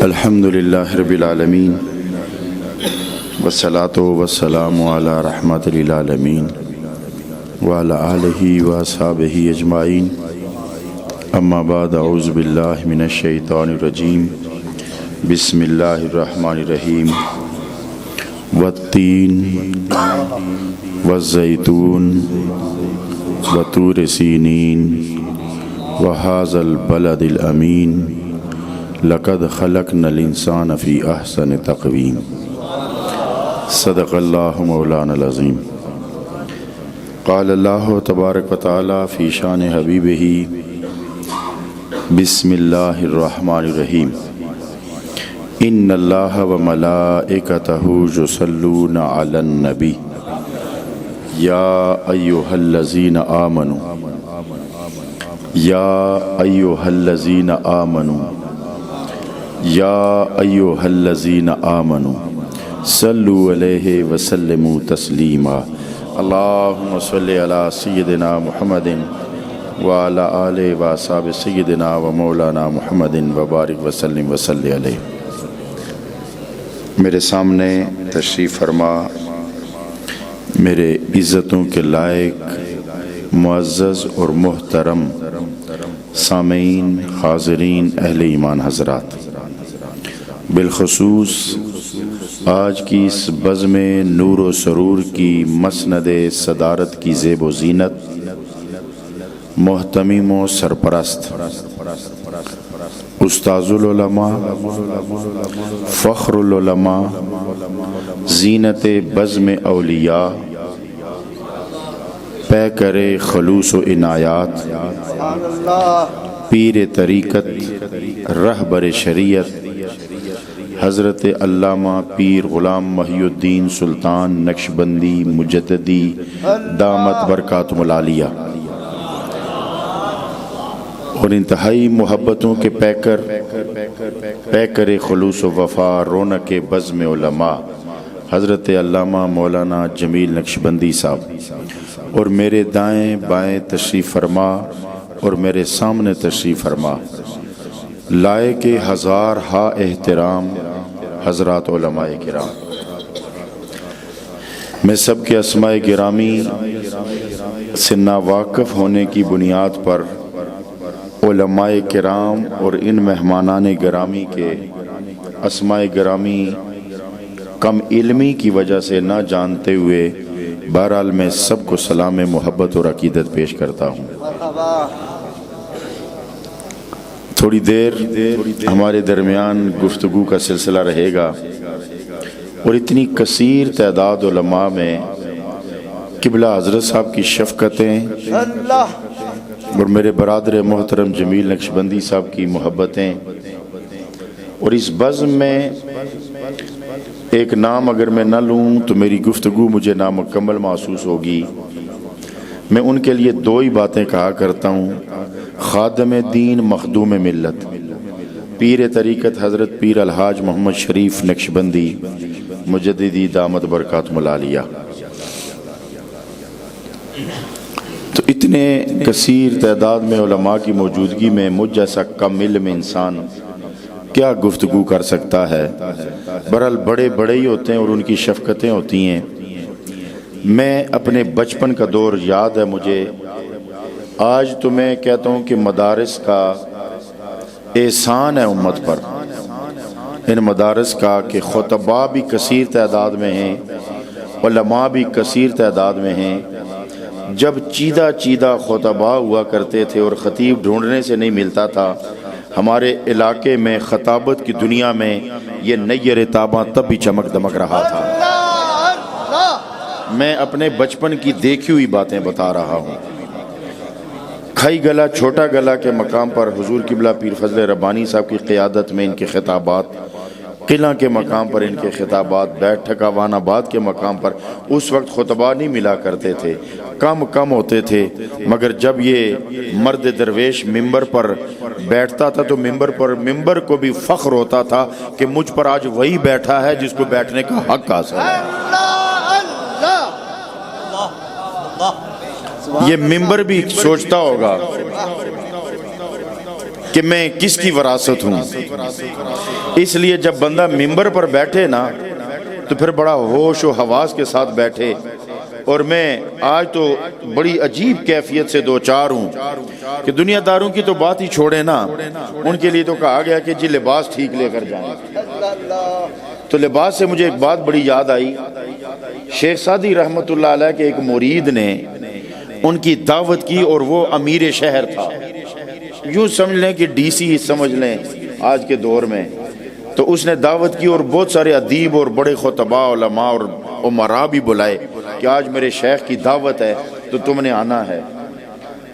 الحمد للہ رب العالمین والصلاة والسلام علی رحمت للعالمین وعلی آلہ واصحابہ اجمعین اما بعد اعوذ باللہ من الشیطان الرجیم بسم اللہ الرحمن الرحیم والتین والزیتون وطور سینین وہذا البلد الامین لقد خلقنا الانسان فی احسن تقویم صدق اللہ مولانا العظیم قال اللہ تبارک و تعالی فی شان حبیبہ بسم اللہ الرحمن الرحیم ان اللہ و ملائکتہ یصلون علی النبی یا ایہا الذین آمنوا یا ایہا الذین آمنوا یا ایہا الذین آمنوا صلوا علیہ وسلموا تسلیما اللہم صلی علی سیدنا محمد وعلی آلہ واصحابہ سیدنا و مولانا محمد وبارک وسلم وصلی علیہ۔ میرے سامنے تشریف فرما میرے عزتوں کے لائق معزز اور محترم سامعین، حاضرین، اہل ایمان حضرات، بالخصوص آج کی اس بزم نور و سرور کی مسند صدارت کی زیب و زینت، محتمم و سرپرست استاذ العلماء، فخر العلماء، زینت بزم اولیاء، پیکر خلوص و عنایات، پیر طریقت، رہبر شریعت، حضرت علامہ پیر غلام محی الدین سلطان نقشبندی مجددی دامت برکاتہم العالیہ، اور انتہائی محبتوں کے پیکر خلوص و وفا، رونق بزم علماء حضرت علامہ مولانا جمیل نقشبندی صاحب، اور میرے دائیں بائیں تشریف فرما اور میرے سامنے تشریف فرما لائق ہزار ہا احترام حضرات علماء کرام، میں سب کے اسماء گرامی سے ناواقف ہونے کی بنیاد پر علماء کرام اور ان مہمانان گرامی کے اسماء گرامی کم علمی کی وجہ سے نہ جانتے ہوئے بہرحال میں سب کو سلام محبت اور عقیدت پیش کرتا ہوں۔ تھوڑی دیر ہمارے درمیان گفتگو کا سلسلہ رہے گا، اور اتنی کثیر تعداد علماء میں قبلہ حضرت صاحب کی شفقتیں اور میرے برادر محترم جمیل نقشبندی صاحب کی محبتیں، اور اس بزم میں ایک نام اگر میں نہ لوں تو میری گفتگو مجھے نامکمل محسوس ہوگی۔ میں ان کے لیے دو ہی باتیں کہا کرتا ہوں، خادم دین، مخدوم ملت، پیر طریقت حضرت پیر الحاج محمد شریف نقشبندی مجددی دامت برکاتہم العالیہ۔ تو اتنے کثیر تعداد میں علماء کی موجودگی میں مجھ جیسا کم علم انسان کیا گفتگو کر سکتا ہے؟ بہرحال بڑے بڑے ہی ہوتے ہیں اور ان کی شفقتیں ہوتی ہیں۔ میں اپنے بچپن کا دور یاد ہے مجھے، آج تو میں کہتا ہوں کہ مدارس کا احسان ہے امت پر، ان مدارس کا کہ خطباء بھی کثیر تعداد میں ہیں، علماء بھی کثیر تعداد میں ہیں۔ جب چیدہ خطباء ہوا کرتے تھے اور خطیب ڈھونڈنے سے نہیں ملتا تھا، ہمارے علاقے میں خطابت کی دنیا میں یہ نیر تاباں تب بھی چمک دمک رہا تھا۔ میں اپنے بچپن کی دیکھی ہوئی باتیں بتا رہا ہوں۔ کھائی گلا چھوٹا گلا کے مقام پر حضور قبلہ پیر فضل ربانی صاحب کی قیادت میں ان کے خطابات، قلعہ کے مقام پر ان کے خطابات، بیٹھ ٹھکاوان آباد کے مقام پر اس وقت خطبہ نہیں ملا کرتے تھے، کم ہوتے تھے، مگر جب یہ مرد درویش ممبر پر بیٹھتا تھا تو ممبر کو بھی فخر ہوتا تھا کہ مجھ پر آج وہی بیٹھا ہے جس کو بیٹھنے کا حق حاصل ہے۔ یہ ممبر بھی سوچتا ہوگا کہ میں کس کی وراثت ہوں۔ اس لیے جب بندہ ممبر پر بیٹھے نا تو پھر بڑا ہوش و حواس کے ساتھ بیٹھے۔ اور میں آج تو بڑی عجیب کیفیت سے دو چار ہوں کہ دنیا داروں کی تو بات ہی چھوڑے نا، ان کے لیے تو کہا گیا کہ جی لباس ٹھیک لے کر جائیں۔ تو لباس سے مجھے ایک بات بڑی یاد آئی، شیخ سعدی رحمت اللہ علیہ کے ایک مرید نے ان کی دعوت کی، اور وہ امیر شہر تھا، یوں سمجھ لیں کہ ڈی سی سمجھ لیں آج کے دور میں۔ تو اس نے دعوت کی اور بہت سارے ادیب اور بڑے خطباء علماء اور امراء بھی بلائے کہ آج میرے شیخ کی دعوت ہے تو تم نے آنا ہے۔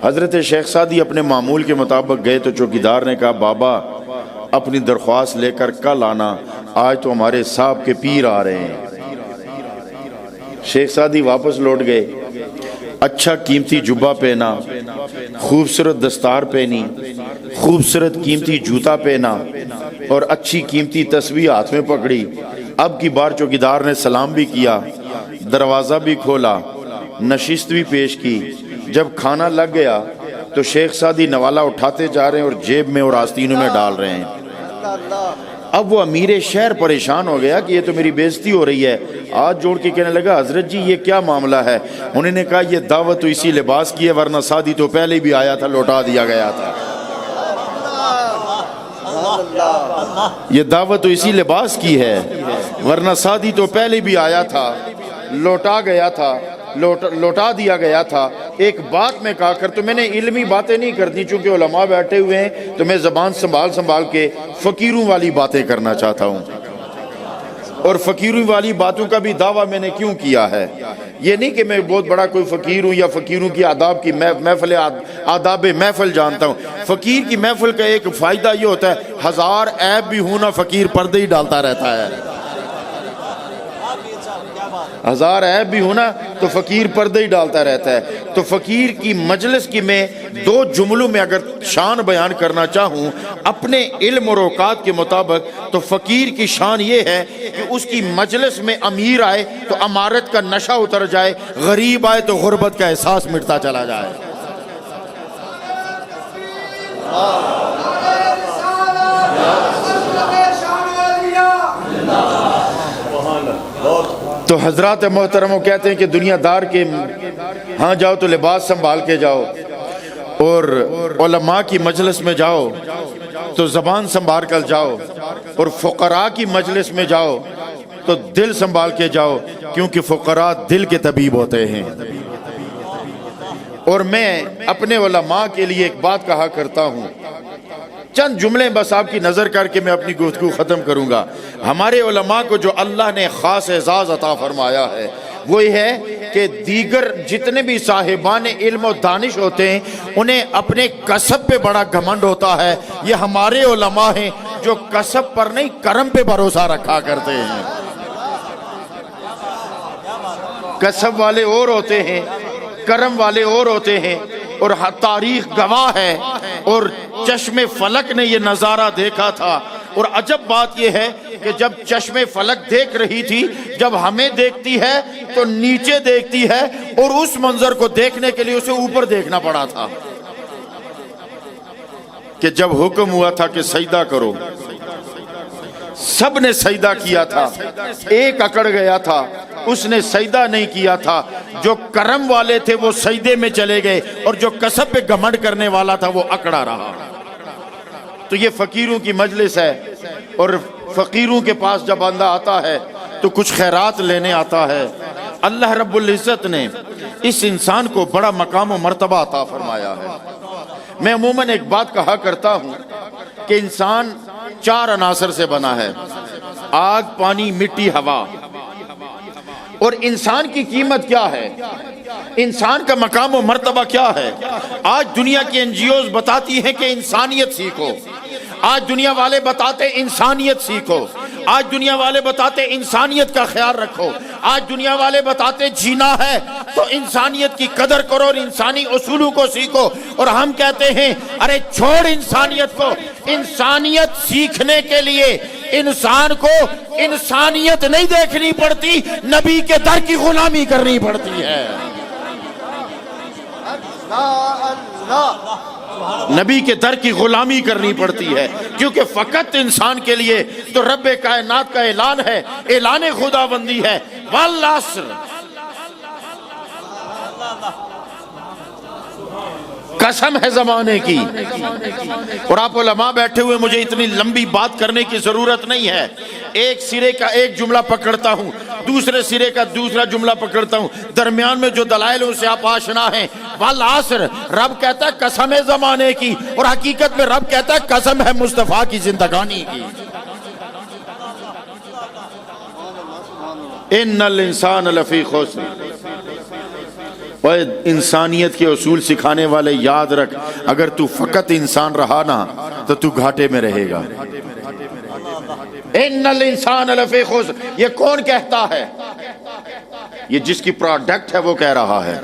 حضرت شیخ سعدی اپنے معمول کے مطابق گئے تو چوکیدار نے کہا بابا اپنی درخواست لے کر کل آنا، آج تو ہمارے صاحب کے پیر آ رہے ہیں۔ شیخ سعدی واپس لوٹ گئے، اچھا قیمتی جبہ پہنا، خوبصورت دستار پہنی، خوبصورت قیمتی جوتا پہنا اور اچھی قیمتی تسبیح ہاتھ میں پکڑی۔ اب کی بار چوکیدار نے سلام بھی کیا، دروازہ بھی کھولا، نشست بھی پیش کی۔ جب کھانا لگ گیا تو شیخ سعدی نوالا اٹھاتے جا رہے ہیں اور جیب میں اور آستینوں میں ڈال رہے ہیں۔ اب وہ امیر شہر پریشان ہو گیا کہ یہ تو میری بےزتی ہو رہی ہے، ہاتھ جوڑ کے کہنے لگا حضرت جی یہ کیا معاملہ ہے؟ انہوں نے کہا یہ دعوت تو اسی لباس کی ہے، ورنہ سعدی تو پہلے بھی آیا تھا، لوٹا دیا گیا تھا۔ یہ دعوت تو اسی لباس کی ہے، ورنہ سعدی تو پہلے بھی آیا تھا، لوٹا گیا تھا، لوٹا دیا گیا تھا۔ ایک بات میں کہا کر، تو میں نے علمی باتیں نہیں کرتی چونکہ علماء بیٹھے ہوئے ہیں، تو میں زبان سنبھال کے فقیروں والی باتیں کرنا چاہتا ہوں۔ اور فقیروں والی باتوں کا بھی دعویٰ میں نے کیوں کیا ہے؟ یہ نہیں کہ میں بہت بڑا کوئی فقیر ہوں یا فقیروں کی آداب کی محفل آداب محفل جانتا ہوں۔ فقیر کی محفل کا ایک فائدہ یہ ہوتا ہے ہزار عیب بھی ہوں نا فقیر پردے ہی ڈالتا رہتا ہے، ہزار عیب بھی ہونا تو فقیر پردے ہی ڈالتا رہتا ہے۔ تو فقیر کی مجلس کی میں دو جملوں میں اگر شان بیان کرنا چاہوں اپنے علم اور اوقات کے مطابق، تو فقیر کی شان یہ ہے کہ اس کی مجلس میں امیر آئے تو امارت کا نشہ اتر جائے، غریب آئے تو غربت کا احساس مٹتا چلا جائے۔ تو حضرات محترم کہتے ہیں کہ دنیا دار کے ہاں جاؤ تو لباس سنبھال کے جاؤ، اور علماء کی مجلس میں جاؤ تو زبان سنبھال کر جاؤ، اور فقراء کی مجلس میں جاؤ تو دل سنبھال کے جاؤ، کیونکہ فقراء دل کے طبیب ہوتے ہیں۔ اور میں اپنے علماء کے لیے ایک بات کہا کرتا ہوں، چند جملے بس آپ کی نظر کر کے میں اپنی گفتگو ختم کروں گا۔ ہمارے علماء کو جو اللہ نے خاص اعزاز عطا فرمایا ہے وہ یہ ہے کہ دیگر جتنے بھی صاحبان علم و دانش ہوتے ہیں انہیں اپنے کسب پہ بڑا گھمنڈ ہوتا ہے، یہ ہمارے علماء ہیں جو کسب پر نہیں کرم پہ بھروسہ رکھا کرتے ہیں۔ کسب والے اور ہوتے ہیں، کرم والے اور ہوتے ہیں، اور تاریخ گواہ ہے، اور چشم فلک نے یہ نظارہ دیکھا تھا۔ اور عجب بات یہ ہے کہ جب چشم فلک دیکھ رہی تھی، جب ہمیں دیکھتی ہے تو نیچے دیکھتی ہے، اور اس منظر کو دیکھنے کے لیے اسے اوپر دیکھنا پڑا تھا کہ جب حکم ہوا تھا کہ سجدہ کرو، سب نے سجدہ کیا تھا، ایک اکڑ گیا تھا، اس نے سجدہ نہیں کیا تھا۔ جو کرم والے تھے وہ سجدے میں چلے گئے، اور جو کسب پہ گھمنڈ کرنے والا تھا وہ اکڑا رہا۔ تو یہ فقیروں کی مجلس ہے، اور فقیروں کے پاس جب بندہ آتا ہے تو کچھ خیرات لینے آتا ہے۔ اللہ رب العزت نے اس انسان کو بڑا مقام و مرتبہ عطا فرمایا ہے۔ میں عموماً ایک بات کہا کرتا ہوں کہ انسان 4 عناصر سے بنا ہے: آگ، پانی، مٹی، ہوا۔ اور انسان کی قیمت کیا ہے، انسان کا مقام و مرتبہ کیا ہے؟ آج دنیا کی NGOs بتاتی ہیں کہ انسانیت سیکھو، آج دنیا والے بتاتے انسانیت سیکھو، آج دنیا والے بتاتے انسانیت کا خیال رکھو، آج دنیا والے بتاتے جینا ہے تو انسانیت کی قدر کرو اور انسانی اصولوں کو سیکھو۔ اور ہم کہتے ہیں ارے چھوڑ انسانیت کو، انسانیت سیکھنے کے لیے انسان کو انسانیت نہیں دیکھنی پڑتی، نبی کے در کی غلامی کرنی پڑتی ہے۔ نبی کے در کی غلامی کرنی پڑتی ہے، کیونکہ فقط انسان کے لیے تو رب کائنات کا اعلان ہے، اعلان خداوندی ہے، والعصر، قسم ہے زمانے کی۔ اور آپ علماء بیٹھے ہوئے، مجھے اتنی لمبی بات کرنے کی ضرورت نہیں ہے، ایک سرے کا ایک جملہ پکڑتا ہوں، دوسرے سرے کا دوسرا جملہ پکڑتا ہوں، درمیان میں جو دلائل ان سے آپ آشنا ہیں۔ والعصر، رب کہتا ہے قسم ہے زمانے کی، اور حقیقت میں رب کہتا ہے قسم ہے مصطفیٰ کی زندگانی کی۔ ان الانسان لفی خسر، اور انسانیت کے اصول سکھانے والے یاد رکھ، اگر تو فقط انسان رہا نا تو تو گھاٹے میں رہے گا۔ ان الانسان لفی خسر، یہ کون کہتا ہے؟ یہ جس کی پروڈکٹ ہے وہ کہہ رہا ہے،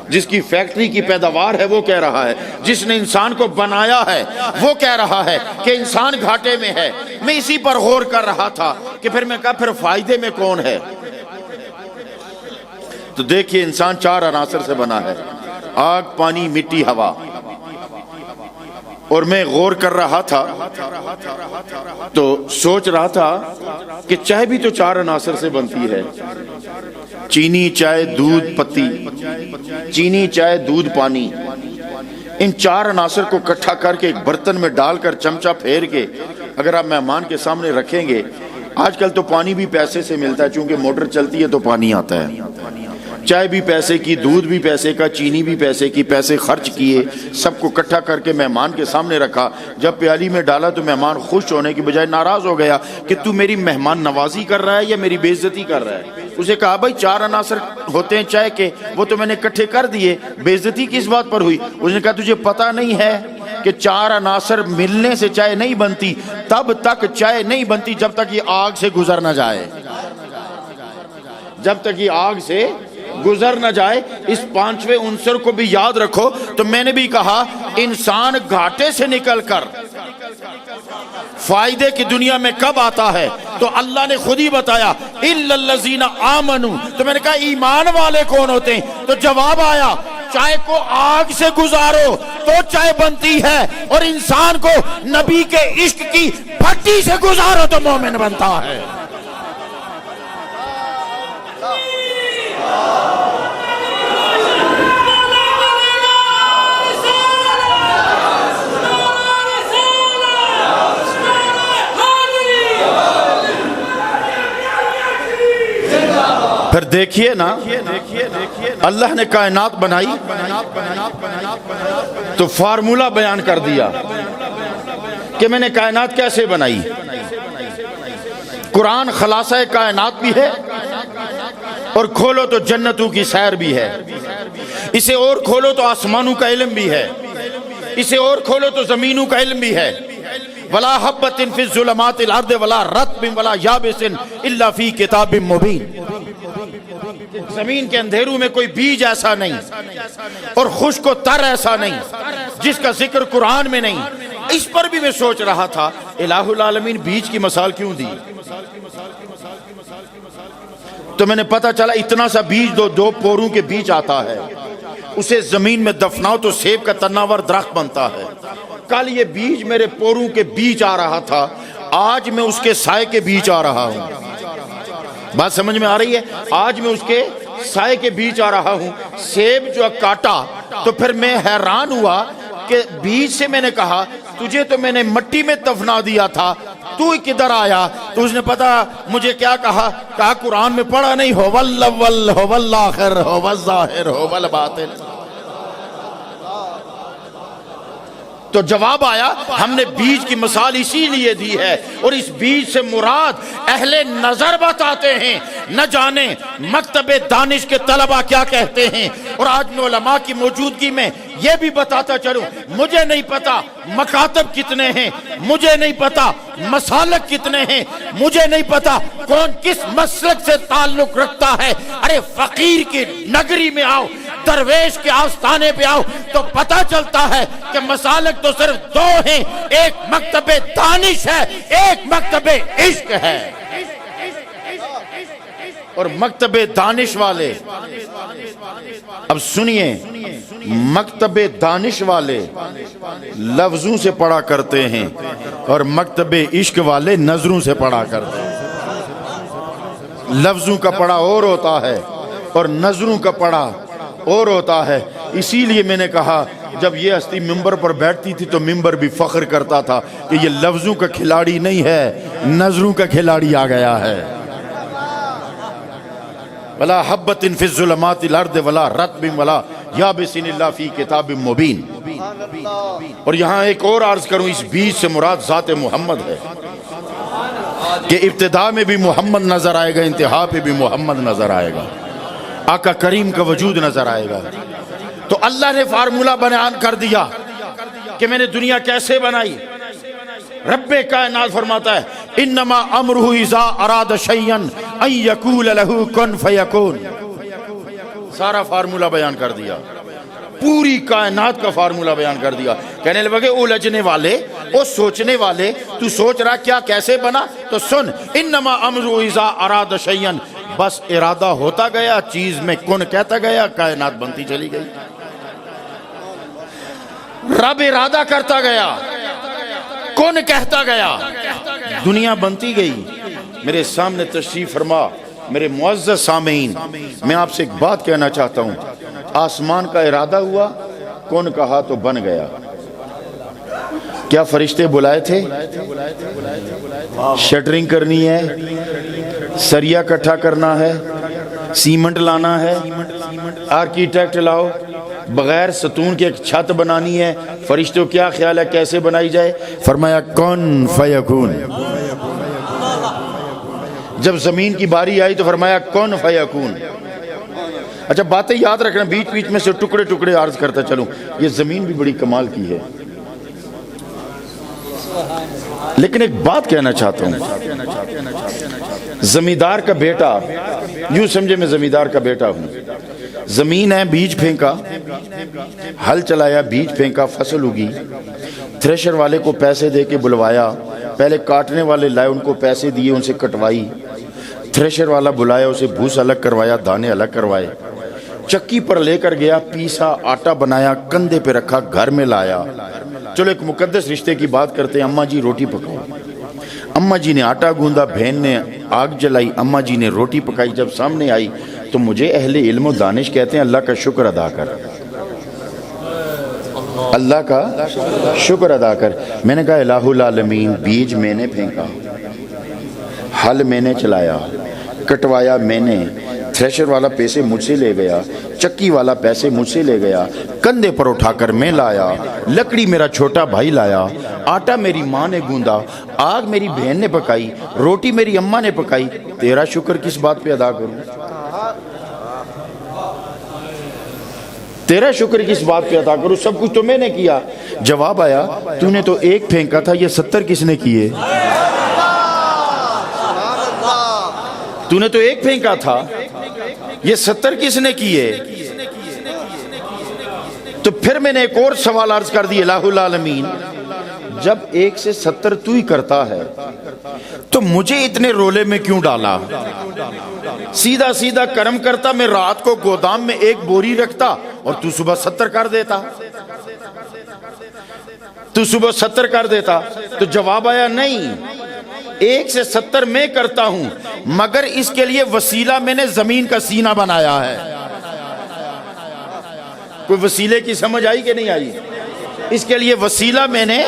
جس کی فیکٹری کی پیداوار ہے وہ کہہ رہا ہے، جس نے انسان کو بنایا ہے وہ کہہ رہا ہے کہ انسان گھاٹے میں ہے۔ میں اسی پر غور کر رہا تھا کہ پھر میں کہا پھر فائدے میں کون ہے؟ تو دیکھیے انسان 4 عناصر سے بنا ہے، آگ، پانی، مٹی، ہوا۔ اور میں غور کر رہا تھا تو سوچ رہا تھا کہ چائے بھی تو 4 عناصر سے بنتی ہے، چینی، چائے، دودھ، پتی، چینی، چائے، دودھ، پانی۔ ان 4 عناصر کو اکٹھا کر کے ایک برتن میں ڈال کر چمچہ پھیر کے اگر آپ مہمان کے سامنے رکھیں گے، آج کل تو پانی بھی پیسے سے ملتا ہے، چونکہ موٹر چلتی ہے تو پانی آتا ہے، چائے بھی پیسے کی، دودھ بھی پیسے کا، چینی بھی پیسے کی، پیسے خرچ کیے، سب کو اکٹھا کر کے مہمان کے سامنے رکھا۔ جب پیالی میں ڈالا تو مہمان خوش ہونے کی بجائے ناراض ہو گیا کہ تو میری مہمان نوازی کر رہا ہے یا میری بے عزتی کر رہا ہے۔ اسے کہا بھائی 4 عناصر ہوتے ہیں چائے کے، وہ تو میں نے اکٹھے کر دیے، بے عزتی کس بات پر ہوئی؟ اس نے کہا تجھے پتہ نہیں ہے کہ 4 عناصر ملنے سے چائے نہیں بنتی، تب تک چائے نہیں بنتی جب تک یہ آگ سے گزر نہ جائے، جب تک یہ آگ سے گزر نہ جائے۔ اس 5ویں عنصر کو بھی یاد رکھو۔ تو میں نے بھی کہا انسان گھاٹے سے نکل کر فائدے کی دنیا میں کب آتا ہے؟ تو اللہ نے خود ہی بتایا اِلَّا الَّذِينَ آمَنُوا۔ تو میں نے کہا ایمان والے کون ہوتے ہیں؟ تو جواب آیا چائے کو آگ سے گزارو تو چائے بنتی ہے، اور انسان کو نبی کے عشق کی بھٹی سے گزارو تو مومن بنتا ہے۔ پھر دیکھیے نا، اللہ نے کائنات بنائی تو فارمولہ بیان کر دیا کہ میں نے کائنات کیسے بنائی۔ قرآن خلاصہ کائنات بھی ہے، اور کھولو تو جنتوں کی سیر بھی ہے، اسے اور کھولو تو آسمانوں کا علم بھی ہے، اسے اور کھولو تو زمینوں کا علم بھی ہے۔ ولا حبۃ فی الظلمات الارض ولا رطب ولا یابس الا فی کتاب مبین۔ زمین کے اندھیروں میں کوئی بیج ایسا نہیں اور خشک و تر ایسا نہیں جس کا ذکر قرآن میں نہیں۔ اس پر بھی میں سوچ رہا تھا الہ العالمین بیج کی مثال کیوں دی؟ تو میں نے پتہ چلا اتنا سا بیج دو پوروں کے بیچ آتا ہے، اسے زمین میں دفناؤ تو سیب کا تناور درخت بنتا ہے۔ کل یہ بیج میرے پوروں کے بیچ آ رہا تھا، آج میں اس کے سائے کے بیچ آ رہا ہوں۔ بات سمجھ میں آ رہی ہے؟ آج میں اس کے سائے کے بیچ آ رہا ہوں۔ سیب جو کاٹا تو پھر میں حیران ہوا کہ بیج سے میں نے کہا تجھے تو میں نے مٹی میں دفنا دیا تھا، تو کدھر آیا؟ تو اس نے پتا مجھے کیا کہا قرآن میں پڑھا نہیں، هو الاول هو الاخر هو الظاہر هو الباطن۔ تو جواب آیا ہم نے بیج کی مثال اسی لیے دی ہے، اور اس بیج سے مراد اہل نظر بتاتے ہیں، نہ جانے مکتب دانش کے طلبہ کیا کہتے ہیں۔ اور آج میں علماء کی موجودگی میں یہ بھی بتاتا چلوں، مجھے نہیں پتا مکاتب کتنے ہیں، مجھے نہیں پتا مسالک کتنے ہیں، مجھے نہیں پتا کون کس مسلک سے تعلق رکھتا ہے۔ ارے فقیر کی نگری میں آؤ، درویش کے آستانے پہ آؤ تو پتہ چلتا ہے کہ مسالک تو صرف 2 ہیں، ایک مکتب دانش ہے، ایک مکتب عشق ہے۔ اور مکتب دانش والے اب سنیے، مکتب دانش والے لفظوں سے پڑھا کرتے ہیں اور مکتب عشق والے نظروں سے پڑھا کرتے ہیں۔ لفظوں کا پڑھا اور ہوتا ہے اور نظروں کا پڑھا اور ہوتا ہے۔ اسی لیے میں نے کہا جب یہ ہستی ممبر پر بیٹھتی تھی تو ممبر بھی فخر کرتا تھا کہ یہ لفظوں کا کھلاڑی نہیں ہے، نظروں کا کھلاڑی آ گیا ہے۔ ولا حبۃ فی الظلمات الارض ولا رطب ولا یابس الا فی کتاب مبین۔ اور یہاں ایک اور عرض کروں، اس بیچ سے مراد ذات محمد ہے کہ ابتدا میں بھی محمد نظر آئے گا، انتہا پہ بھی محمد نظر آئے گا، آقا کریم کا وجود نظر آئے گا۔ تو اللہ نے فارمولہ بیان کر دیا کہ میں نے دنیا کیسے بنائی۔ رب کائنات فرماتا ہے انما امرہ اذا اراد شیئا ان یقول لہ کن فیکون۔ سارا فارمولہ بیان کر دیا، پوری کائنات کا فارمولہ بیان کر دیا۔ کہنے لگے الجھنے والے، او سوچنے والے، تو سوچ رہا کیا کیسے بنا؟ تو سن، انما امرہ اذا اراد شیئا، بس ارادہ ہوتا گیا، چیز میں کن کہتا گیا، کائنات بنتی چلی گئی۔ رب ارادہ کرتا گیا، کن کہتا گیا، دنیا بنتی گئی۔ میرے سامنے تشریف فرما میرے معزز سامعین، میں آپ سے ایک بات کہنا چاہتا ہوں۔ آسمان کا ارادہ ہوا، کن کہا تو بن گیا۔ کیا فرشتے بلائے تھے؟ شٹرنگ کرنی ہے، سریا کٹھا کرنا ہے، سیمنٹ لانا ہے، آرکیٹیکٹ لاؤ، بغیر ستون کے ایک چھت بنانی ہے۔ فرشتوں کیا خیال ہے کیسے بنائی جائے؟ فرمایا کن فیکون۔ جب زمین کی باری آئی تو فرمایا کن فیکون۔ اچھا باتیں یاد رکھنا، بیچ بیچ میں سے ٹکڑے ٹکڑے عرض کرتا چلوں۔ یہ زمین بھی بڑی کمال کی ہے، لیکن ایک بات کہنا چاہتا ہوں۔ زمیندار کا بیٹا، یوں سمجھے میں زمیندار کا بیٹا ہوں، زمین ہے، بیج پھینکا، ہل چلایا، بیج پھینکا، فصل اگی، تھریشر والے کو پیسے دے کے بلوایا، پہلے کاٹنے والے لائے، ان کو پیسے دیے، ان سے کٹوائی، تھریشر والا بلایا، اسے بھوس الگ کروایا، دانے الگ کروائے، چکی پر لے کر گیا، پیسا، آٹا بنایا، کندھے پہ رکھا، گھر میں لایا۔ چلو ایک مقدس رشتے کی بات کرتے ہیں۔ اماں جی روٹی پکاؤ۔ اماں جی نے آٹا گوندا، بہن نے آگ جلائی، اماں جی نے روٹی پکائی۔ جب سامنے آئی تو مجھے اہل علم و دانش کہتے ہیں اللہ کا شکر ادا کر، اللہ کا شکر ادا کر۔ میں نے کہا الہ العالمین، بیج میں نے پھینکا، ہل میں نے چلایا، کٹوایا میں نے، تھریشر والا پیسے مجھ سے لے گیا، چکی والا پیسے مجھ سے لے گیا، کندھے پر اٹھا کر میں لایا، لکڑی میرا چھوٹا بھائی لایا، آٹا میری ماں نے گوندا، آگ میری بہن نے پکائی، روٹی میری اماں نے پکائی، تیرا شکر کس بات پہ ادا کروں؟ تیرا شکر کس بات پہ ادا کروں؟ سب کچھ تو میں نے کیا۔ جواب آیا تو نے تو ایک پھینکا تھا، یہ 70 کس نے کیے؟ تو نے تو ایک پھینکا تھا، یہ 70 کس نے کیے؟ تو پھر میں نے ایک اور سوال عرض کر دی، الہ العالمین جب 1 سے 70 تو ہی کرتا ہے تو مجھے اتنے رولے میں کیوں ڈالا؟ سیدھا سیدھا کرم کرتا، میں رات کو گودام میں 1 بوری رکھتا اور تو صبح 70 کر دیتا، تو صبح 70 کر دیتا۔ تو جواب آیا نہیں، 1 سے 70 میں کرتا ہوں، مگر اس کے لیے وسیلہ میں نے زمین کا سینہ بنایا ہے۔ کوئی وسیلے کی سمجھ آئی کہ نہیں آئی؟ اس کے لیے وسیلہ میں نے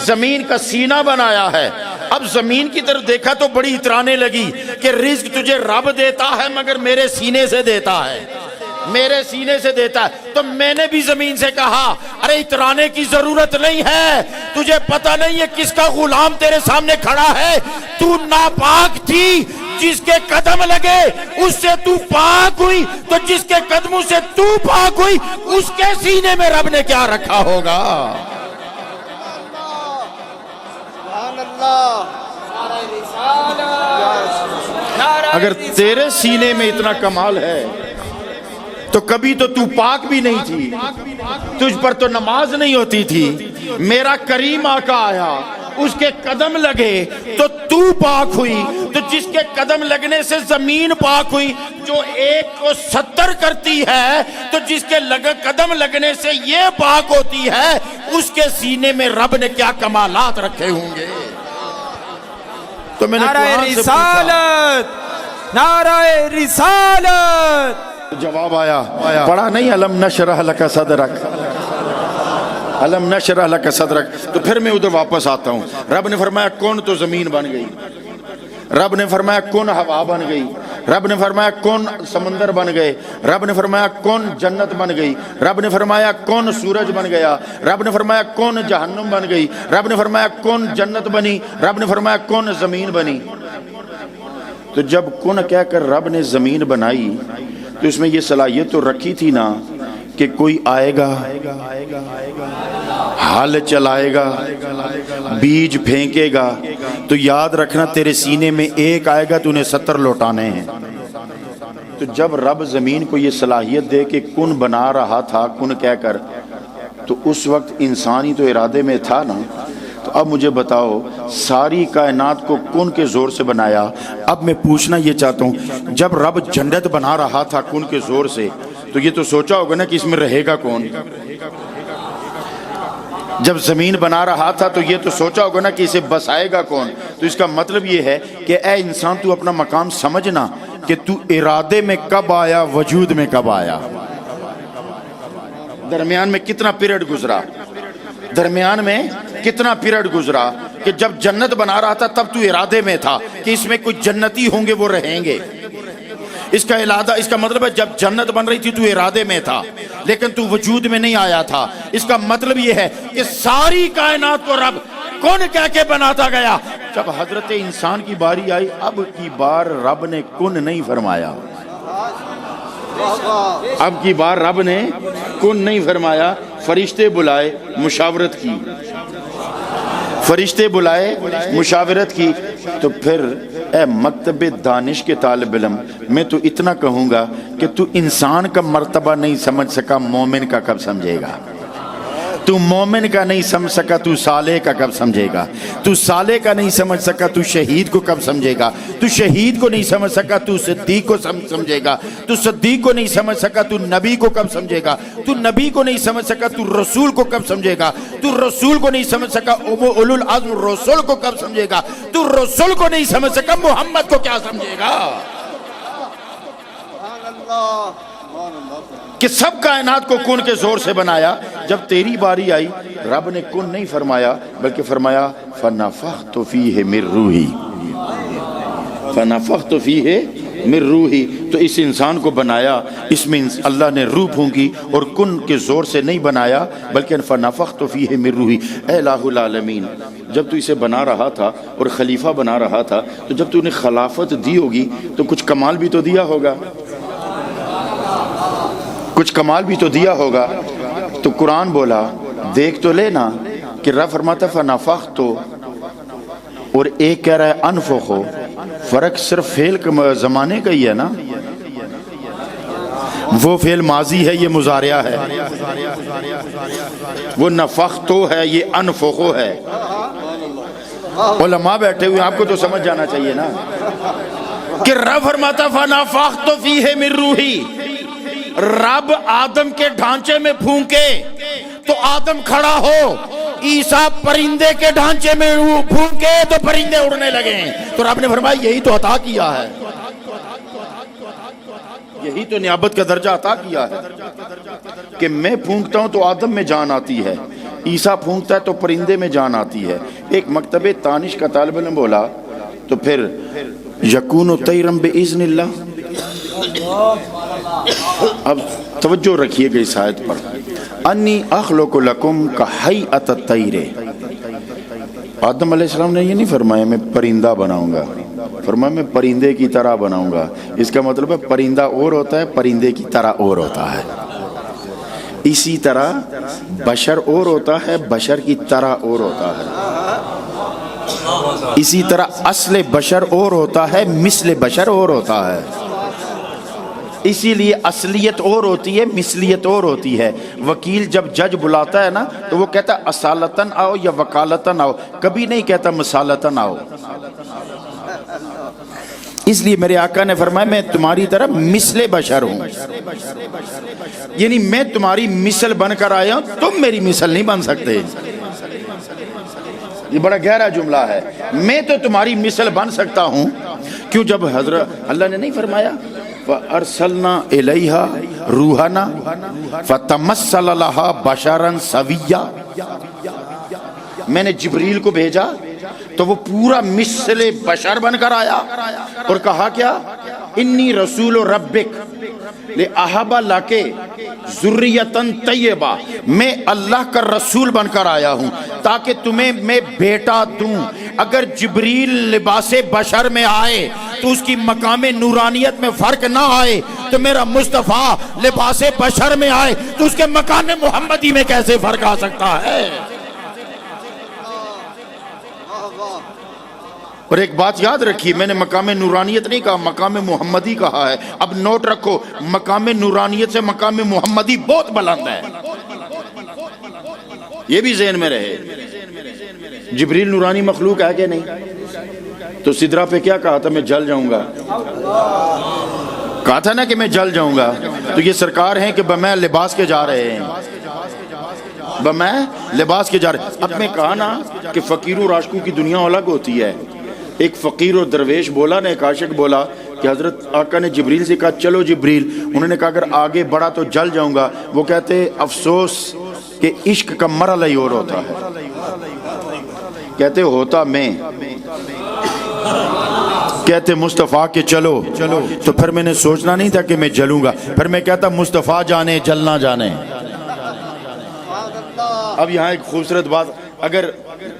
زمین کا سینہ بنایا ہے۔ اب زمین کی طرف دیکھا تو بڑی اترانے لگی کہ رزق تجھے رب دیتا ہے مگر میرے سینے سے دیتا ہے، میرے سینے سے دیتا ہے۔ تو میں نے بھی زمین سے کہا ارے اترانے کی ضرورت نہیں ہے، تجھے پتہ نہیں ہے کس کا غلام تیرے سامنے کھڑا ہے، تو ناپاک تھی، جس کے قدم لگے اس سے تو پاک ہوئی، تو جس کے قدموں سے تو پاک ہوئی اس کے سینے میں رب نے کیا رکھا ہوگا؟ اگر تیرے سینے میں اتنا کمال ہے تو کبھی تو پاک بھی نہیں تھی، تجھ پر تو نماز نہیں ہوتی تھی، میرا کریم آقا آیا، اس کے قدم لگے تو پاک ہوئی، تو جس کے قدم لگنے سے زمین پاک ہوئی، جو 1 کو 70 کرتی ہے تو جس کے قدم لگنے سے یہ پاک ہوتی ہے، اس کے سینے میں رب نے کیا کمالات رکھے ہوں گے۔ تو میں نے نعرہ رسالت، نعرہ رسالت۔ جواب آیا، پڑھا نہیں علم نشرح لک صدرک، علم نشرح لک صدرک۔ تو پھر میں ادھر واپس آتا ہوں۔ رب نے فرمایا کون تو زمین بن گئی، رب نے فرمایا کون ہوا بن گئی، رب نے فرمایا کون سمندر بن گئے، رب نے فرمایا کون جنت بن گئی، رب نے فرمایا کون سورج بن گیا، رب نے فرمایا کون جہنم بن گئی، رب نے فرمایا کون جنت بنی، رب نے فرمایا کون زمین بنی۔ تو جب کون کہہ کر رب نے زمین بنائی تو اس میں یہ صلاحیت تو رکھی تھی نا کہ کوئی آئے گا، حل چلائے گا، بیج پھینکے گا، تو یاد رکھنا تیرے سینے میں 1 آئے گا تو انہیں 70 لوٹانے ہیں۔ تو جب رب زمین کو یہ صلاحیت دے کہ کن بنا رہا تھا کن کہہ کر، تو اس وقت انسانی تو ارادے میں تھا نا۔ تو اب مجھے بتاؤ ساری کائنات کو کن کے زور سے بنایا۔ اب میں پوچھنا یہ چاہتا ہوں، جب رب جنت بنا رہا تھا کن کے زور سے تو یہ تو سوچا ہوگا نا کہ اس میں رہے گا کون؟ جب زمین بنا رہا تھا تو یہ تو سوچا ہوگا نا کہ اسے بسائے گا کون؟ تو اس کا مطلب یہ ہے کہ اے انسان تو اپنا مقام سمجھنا کہ تو ارادے میں کب آیا، وجود میں کب آیا، درمیان میں کتنا پیریڈ گزرا، درمیان میں کتنا پیریڈ گزرا کہ جب جنت بنا رہا تھا تب تو ارادے میں تھا کہ اس میں کچھ جنتی ہوں گے وہ رہیں گے۔ اس کا مطلب ہے جب جنت بن رہی تھی تو ارادے میں تھا لیکن تو وجود میں نہیں آیا تھا۔ اس کا مطلب یہ ہے کہ ساری کائنات کو رب کون کہہ کے بناتا گیا۔ جب حضرت انسان کی باری آئی اب کی بار رب نے کن نہیں فرمایا، اب کی بار رب نے کن نہیں فرمایا، فرشتے بلائے مشاورت کی، فرشتے بلائے مشاورت کی۔ تو پھر اے مکتب دانش کے طالب علم، میں تو اتنا کہوں گا کہ تو انسان کا مرتبہ نہیں سمجھ سکا، مومن کا کب سمجھے گا؟ تو مومن کا نہیں سمجھ سکا تو صالح کا کب سمجھے گا؟ تو صالح کا نہیں سمجھ سکا تو شہید کو کب سمجھے گا؟ تو شہید کو نہیں سمجھ سکا تو صدیق کو سمجھے گا؟ تو صدیق کو نہیں سمجھ سکا تو نبی کو کب سمجھے گا؟ تو نبی کو نہیں سمجھ سکا تو رسول کو کب سمجھے گا؟ تو رسول کو نہیں سمجھ سکا اولو العزم رسول کو کب سمجھے گا؟ تو رسول کو نہیں سمجھ سکا محمد کو کیا سمجھے گا؟ کہ سب کائنات کو کن کے زور سے بنایا۔ جب تیری باری آئی رب نے کن نہیں فرمایا بلکہ فرمایا فَنَفَخْتُ فِيهِ مِن رُوحِي، فَنَفَخْتُ فِيهِ مِن رُوحِي۔ تو اس انسان کو بنایا، اس میں اللہ نے روح پھونکی اور کن کے زور سے نہیں بنایا بلکہ فَنَفَخْتُ فِيهِ مِن رُوحِي۔ اے الہ العالمین، جب تو اسے بنا رہا تھا اور خلیفہ بنا رہا تھا تو جب تو انہیں خلافت دی ہوگی تو کچھ کمال بھی تو دیا ہوگا، کچھ کمال بھی تو دیا ہوگا۔ تو قرآن بولا دیکھ تو لینا کہ رب فرماتا فَنَفَخْتُ اور ایک کہہ رہا ہے انفخو، فرق صرف فعل زمانے کا ہی ہے نا، وہ فعل ماضی ہے یہ مضارعہ ہے، وہ نفختو ہے یہ انفخو ہے۔ علماء بیٹھے ہوئے آپ کو تو سمجھ جانا چاہیے نا کہ رب فرماتا فَنَفَخْتُ فِيهِ مِن رُوحِي، رب آدم کے ڈھانچے میں پھونکے تو آدم کھڑا ہو، عیسیٰ پرندے کے ڈھانچے میں پھونکے تو پرندے اڑنے لگے، تو رب نے فرمایا یہی تو عطا کیا ہے، یہی تو نیابت کا درجہ عطا کیا ہے کہ میں پھونکتا ہوں تو آدم میں جان آتی ہے، عیسیٰ پھونکتا ہے تو پرندے میں جان آتی ہے۔ ایک مکتب دانش کا طالب علم بولا تو پھر یکون طیرا باذن اللہ۔ اب توجہ رکھیے گا اس آیت پر، انی اخلق لکم کہیئۃ الطیر۔ آدم علیہ السلام نے یہ نہیں فرمایا میں پرندہ بناؤں گا، فرمایا میں پرندے کی طرح بناؤں گا۔ اس کا مطلب ہے پرندہ اور ہوتا ہے، پرندے کی طرح اور ہوتا ہے۔ اسی طرح بشر اور ہوتا ہے، بشر کی طرح اور ہوتا ہے۔ اسی طرح اصل بشر اور ہوتا ہے، مثل بشر اور ہوتا ہے۔ اسی لیے اصلیت اور ہوتی ہے، مثلیت اور ہوتی ہے۔ وکیل جب جج بلاتا ہے نا تو وہ کہتا ہے اصالتاً آؤ یا وکالتاً آؤ، کبھی نہیں کہتا مثالتاً آؤ۔ اس لیے میرے آقا نے فرمایا میں تمہاری طرح مثل بشر ہوں، یعنی میں تمہاری مثل بن کر آیا ہوں، تم میری مثل نہیں بن سکتے۔ یہ بڑا گہرا جملہ ہے، میں تو تمہاری مثل بن سکتا ہوں۔ کیوں؟ جب حضرت اللہ نے نہیں فرمایا فَأَرْسَلْنَا إِلَيْهَا رُوحَنَا فَتَمَثَّلَ لَهَا بَشَرًا سَوِيًّا، میں نے جبریل کو بھیجا تو وہ پورا مثل بشر بن کر آیا اور کہا کیا؟ انی رسول ربک لأہب لک ذریۃ طیبہ، میں اللہ کا رسول بن کر آیا ہوں تاکہ تمہیں میں بیٹا دوں۔ اگر جبریل لباس بشر میں آئے تو اس کی مقام نورانیت میں فرق نہ آئے، تو میرا مصطفیٰ لباس بشر میں آئے تو اس کے مقام محمدی میں کیسے فرق آ سکتا ہے؟ اور ایک بات یاد رکھیے، میں نے مقام نورانیت نہیں کہا، مقام محمدی کہا ہے۔ اب نوٹ رکھو، مقام نورانیت سے مقام محمدی بہت بلند ہے، یہ بھی ذہن میں رہے۔ جبریل نورانی مخلوق ہے کہ نہیں؟ تو سدرا پہ کیا کہا تھا؟ میں جل جاؤں گا، کہا تھا نا کہ میں جل جاؤں گا۔ تو یہ سرکار ہیں کہ بمیں لباس کے جا رہے ہیں، بمیں لباس کے جا رہے ہیں۔ اب میں کہا نا کہ فقیر و عاشقوں کی دنیا الگ ہوتی ہے۔ ایک فقیر و درویش بولا نا، ایک عاشق بولا کہ حضرت آقا نے جبریل سے کہا چلو جبریل، انہوں نے کہا اگر آگے بڑھا تو جل جاؤں گا۔ وہ کہتے افسوس کہ عشق کا مرحلہ ہی اور ہوتا ہے، کہتے ہوتا میں، کہتے مصطفیٰ کہ چلو، تو پھر میں نے سوچنا نہیں تھا کہ میں جلوں گا، پھر میں کہتا مصطفیٰ جانے جلنا جانے۔ اب یہاں ایک خوبصورت بات، اگر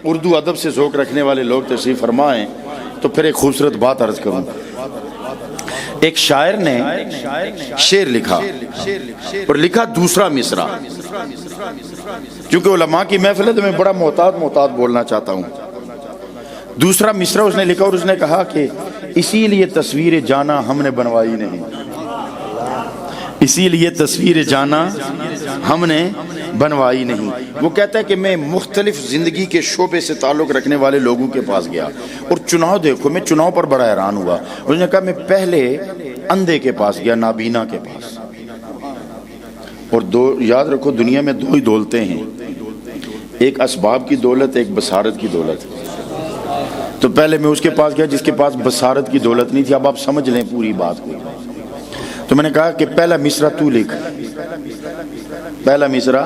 اردو ادب سے ذوق رکھنے والے لوگ تشریف فرمائیں تو پھر ایک خوبصورت بات عرض کروں۔ ایک شاعر نے شعر لکھا اور لکھا دوسرا مصرع، چونکہ علماء کی محفل ہے تو میں بڑا محتاط بولنا چاہتا ہوں۔ دوسرا مصرع اس نے لکھا اور اس نے کہا کہ اسی لیے تصویر جانا ہم نے بنوائی نہیں، اسی لیے تصویر جانا ہم نے بنوائی نہیں۔ وہ کہتا ہے کہ میں مختلف زندگی کے شعبے سے تعلق رکھنے والے لوگوں کے پاس گیا اور چناؤ دیکھو، میں چناؤ پر بڑا حیران ہوا۔ اس نے کہا میں پہلے اندھے کے پاس گیا، نابینا کے پاس، اور یاد رکھو دنیا میں دو ہی دولتیں ہیں، ایک اسباب کی دولت، ایک بصارت کی دولت۔ تو پہلے میں اس کے پاس گیا جس کے پاس بصارت کی دولت نہیں تھی۔ اب آپ سمجھ لیں پوری بات کو۔ تو میں نے کہا کہ پہلا مصرع تو لکھ، پہلا مصرع